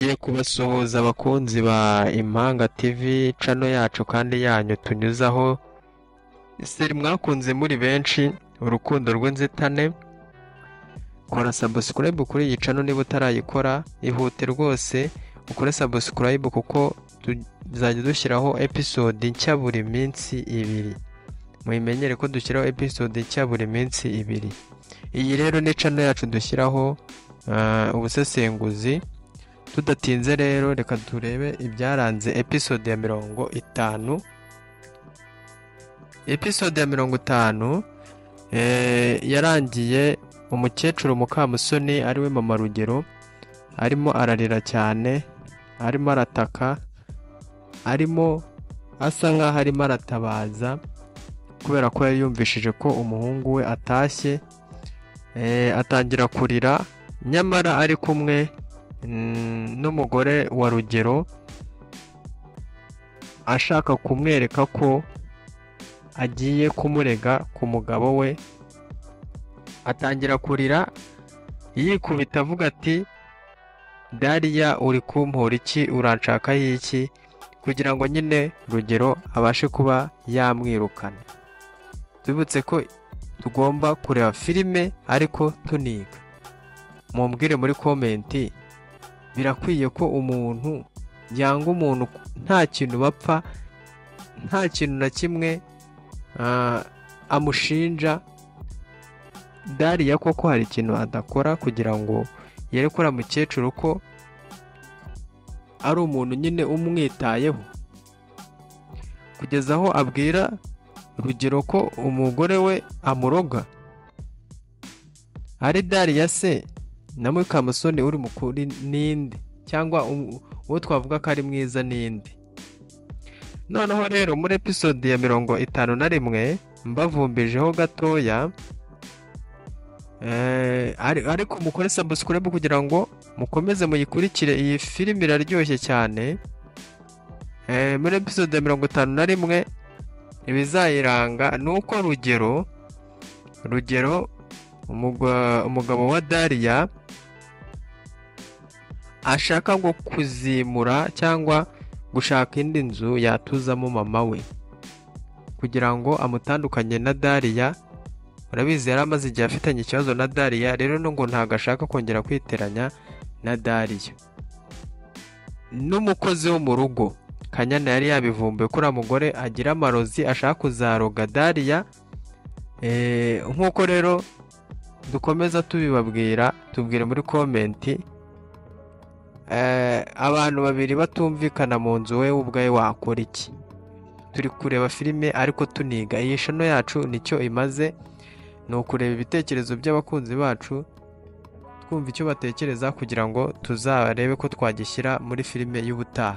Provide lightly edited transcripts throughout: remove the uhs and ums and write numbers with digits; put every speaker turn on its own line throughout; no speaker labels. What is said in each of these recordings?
Ngiye kubasuhuza abakunzi ba Impanga TV channel yacu kandi yanyu tunyuzaho seri mwakunze muri benshi urukundo rw'inzitane. Kora subscribe kuri iyi channel niba utarayikora, ihute rwose ukore subscribe kuko tuzajya dushyiraho episode nshya buri minsi ibiri. Muyimenyere ko dushyiraho episode nshya buri minsi ibiri. Iyi rero ni channel yacu dushyiraho ubusesenguzi. Tudatinze rero reka turebe ibyaranze episode ya 50. Episode ya 50 yarangiye umukecuru Mukamusoni ariwe Mama Rugero arimo ararira cyane, arimo arataka, arimo asa nkaho arimo aratabaza kubera ko yari yumvishije ko umuhungu we atashye. Atangira kurira nyamara ari kumwe n'umugore wa Rugero ashaka kumwereka ko agiye kumurega ku mugabo we. Atangira kurira yikubita avuga ati Dariya uri kumpora iki, uranshakaho iki, kugira ngo nyine Rugero abashe kuba yamwirukana. Tubibutse ko tugomba kureba filime ariko tuniga. Mumbwire muri komenti, birakwiye ko umuntu yanga umuntu nta kintu bapfa, nta kintu na kimwe amushinja? Dariya koko hari ikintu adakora kugira ngo yerekure mukecuru ko ari umuntu nyine umwitayeho, kugeza aho abwira Rugero ko umugore we amuroga? Ari Dariya se na Mukamusoni uri mukuri ninde, cyangwa uwo twavuga ko ari mwiza ninde? Noneho rero muri episode ya 51 mbavumbijeho gatoya, ariko mukore subscribe kugira ngo mukomeze muyikurikire. Iyi filime iraryoshye cyane. Muri episode ya 51 ibizayiranga nuko Rugero umugabo wa Dariya ashaka ngo kuzimura cyangwa gushaka indi nzu yatuzamo mama we kugira ngo amutandukanye na Dariya. Urabizi yari amaze igihe afitanye ikibazo na Dariya, rero ngo ntago ashaka kongera kwiteranya na Dariya. N'umukozi wo mu rugo Kanyana yari yabivumbuye ko uriya mugore agira amarozi ashaka kuzaroga Dariya. Nk'uko rero dukomeza tubibabwira, tubwire muri komenti, abantu babiri batumvikana mu nzu, we ubwawe wakora iki? Turi kureba filime ariko tuniga. Iyi channel yacu nicyo imaze, ni ukureba ibitekerezo by'abakunzi bacu, twumva icyo batekereza kugira ngo tuzarebe ko twagishyira muri filime y'ubutaha.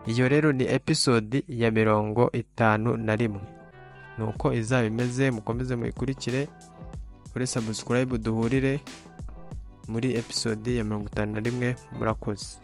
Iyo rero ni episode ya 51. Nuko izaba imeze. Mukomeze muyikurikire kuri subscribe, duhurire muri episode ya 51. Murakoze.